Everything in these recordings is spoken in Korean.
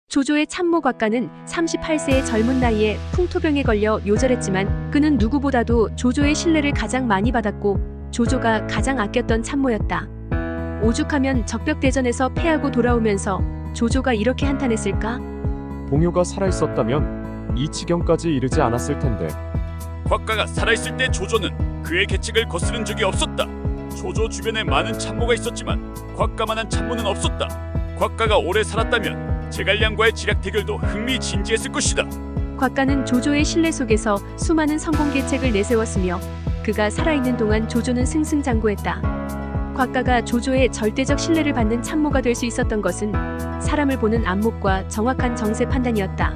조조의 참모 곽가는 38세의 젊은 나이에 풍토병에 걸려 요절했지만 그는 누구보다도 조조의 신뢰를 가장 많이 받았고 조조가 가장 아꼈던 참모였다. 오죽하면 적벽대전에서 패하고 돌아오면서 조조가 이렇게 한탄했을까? 봉효가 살아있었다면 이 지경까지 이르지 않았을 텐데. 곽가가 살아있을 때 조조는 그의 계책을 거스른 적이 없었다. 조조 주변에 많은 참모가 있었지만 곽가만한 참모는 없었다. 곽가가 오래 살았다면 제갈량과의 지략 대결도 흥미진지했을 것이다. 곽가는 조조의 신뢰 속에서 수많은 성공 계책을 내세웠으며 그가 살아있는 동안 조조는 승승장구했다. 곽가가 조조의 절대적 신뢰를 받는 참모가 될 수 있었던 것은 사람을 보는 안목과 정확한 정세 판단이었다.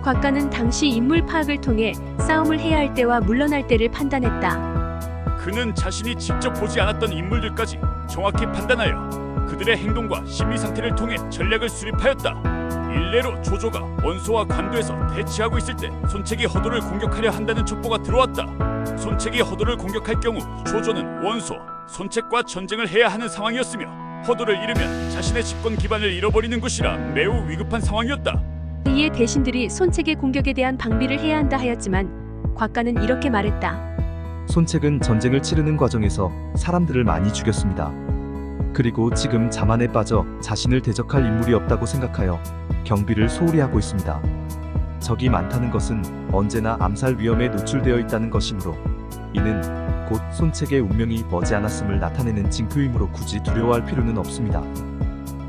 곽가는 당시 인물 파악을 통해 싸움을 해야 할 때와 물러날 때를 판단했다. 그는 자신이 직접 보지 않았던 인물들까지 정확히 판단하여 그들의 행동과 심리 상태를 통해 전략을 수립하였다. 일례로 조조가 원소와 관도에서 대치하고 있을 때 손책이 허도를 공격하려 한다는 첩보가 들어왔다. 손책이 허도를 공격할 경우 조조는 원소, 손책과 전쟁을 해야 하는 상황이었으며 허도를 잃으면 자신의 집권 기반을 잃어버리는 것이라 매우 위급한 상황이었다. 이에 대신들이 손책의 공격에 대한 방비를 해야 한다 하였지만 곽가는 이렇게 말했다. 손책은 전쟁을 치르는 과정에서 사람들을 많이 죽였습니다. 그리고 지금 자만에 빠져 자신을 대적할 인물이 없다고 생각하여 경비를 소홀히 하고 있습니다. 적이 많다는 것은 언제나 암살 위험에 노출되어 있다는 것이므로 이는 곧 손책의 운명이 머지않았음을 나타내는 징표이므로 굳이 두려워할 필요는 없습니다.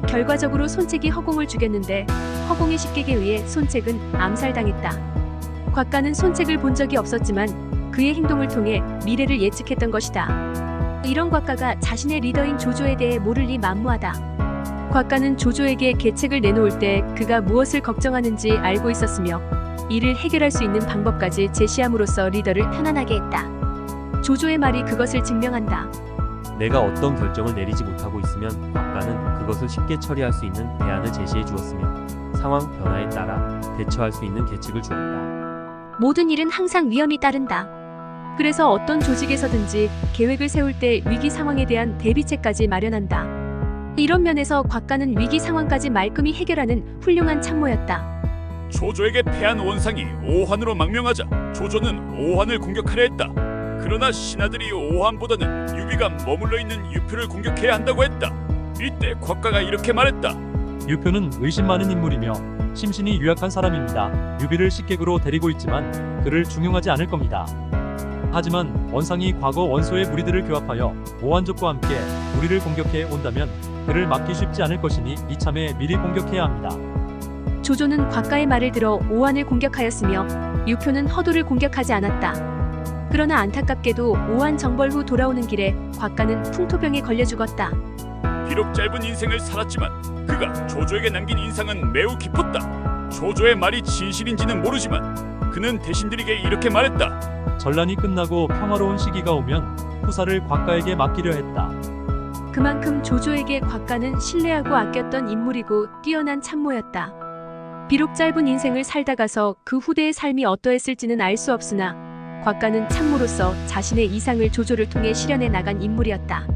결과적으로 손책이 허공을 죽였는데 허공의 식객에 의해 손책은 암살당했다. 곽가는 손책을 본 적이 없었지만 그의 행동을 통해 미래를 예측했던 것이다. 이런 곽가가 자신의 리더인 조조에 대해 모를 리 만무하다. 곽가는 조조에게 계책을 내놓을 때 그가 무엇을 걱정하는지 알고 있었으며 이를 해결할 수 있는 방법까지 제시함으로써 리더를 편안하게 했다. 조조의 말이 그것을 증명한다. 내가 어떤 결정을 내리지 못하고 있으면 곽가는 그것을 쉽게 처리할 수 있는 대안을 제시해 주었으며 상황 변화에 따라 대처할 수 있는 계책을 주었다. 모든 일은 항상 위험이 따른다. 그래서 어떤 조직에서든지 계획을 세울 때 위기 상황에 대한 대비책까지 마련한다. 이런 면에서 곽가는 위기 상황까지 말끔히 해결하는 훌륭한 참모였다. 조조에게 패한 원상이 오환으로 망명하자 조조는 오환을 공격하려 했다. 그러나 신하들이 오환보다는 유비가 머물러 있는 유표를 공격해야 한다고 했다. 이때 곽가가 이렇게 말했다. 유표는 의심 많은 인물이며 심신이 유약한 사람입니다. 유비를 식객으로 데리고 있지만 그를 중용하지 않을 겁니다. 하지만 원상이 과거 원소의 무리들을 교합하여 오한족과 함께 우리를 공격해 온다면 그를 막기 쉽지 않을 것이니 이참에 미리 공격해야 합니다. 조조는 곽가의 말을 들어 오한을 공격하였으며 유표는 허도를 공격하지 않았다. 그러나 안타깝게도 오한 정벌 후 돌아오는 길에 곽가는 풍토병에 걸려 죽었다. 비록 짧은 인생을 살았지만 그가 조조에게 남긴 인상은 매우 깊었다. 조조의 말이 진실인지는 모르지만 그는 대신들에게 이렇게 말했다. 전란이 끝나고 평화로운 시기가 오면 후사를 곽가에게 맡기려 했다. 그만큼 조조에게 곽가는 신뢰하고 아꼈던 인물이고 뛰어난 참모였다. 비록 짧은 인생을 살다가서 그 후대의 삶이 어떠했을지는 알 수 없으나 곽가는 참모로서 자신의 이상을 조조를 통해 실현해 나간 인물이었다.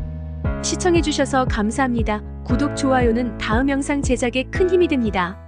시청해주셔서 감사합니다. 구독, 좋아요는 다음 영상 제작에 큰 힘이 됩니다.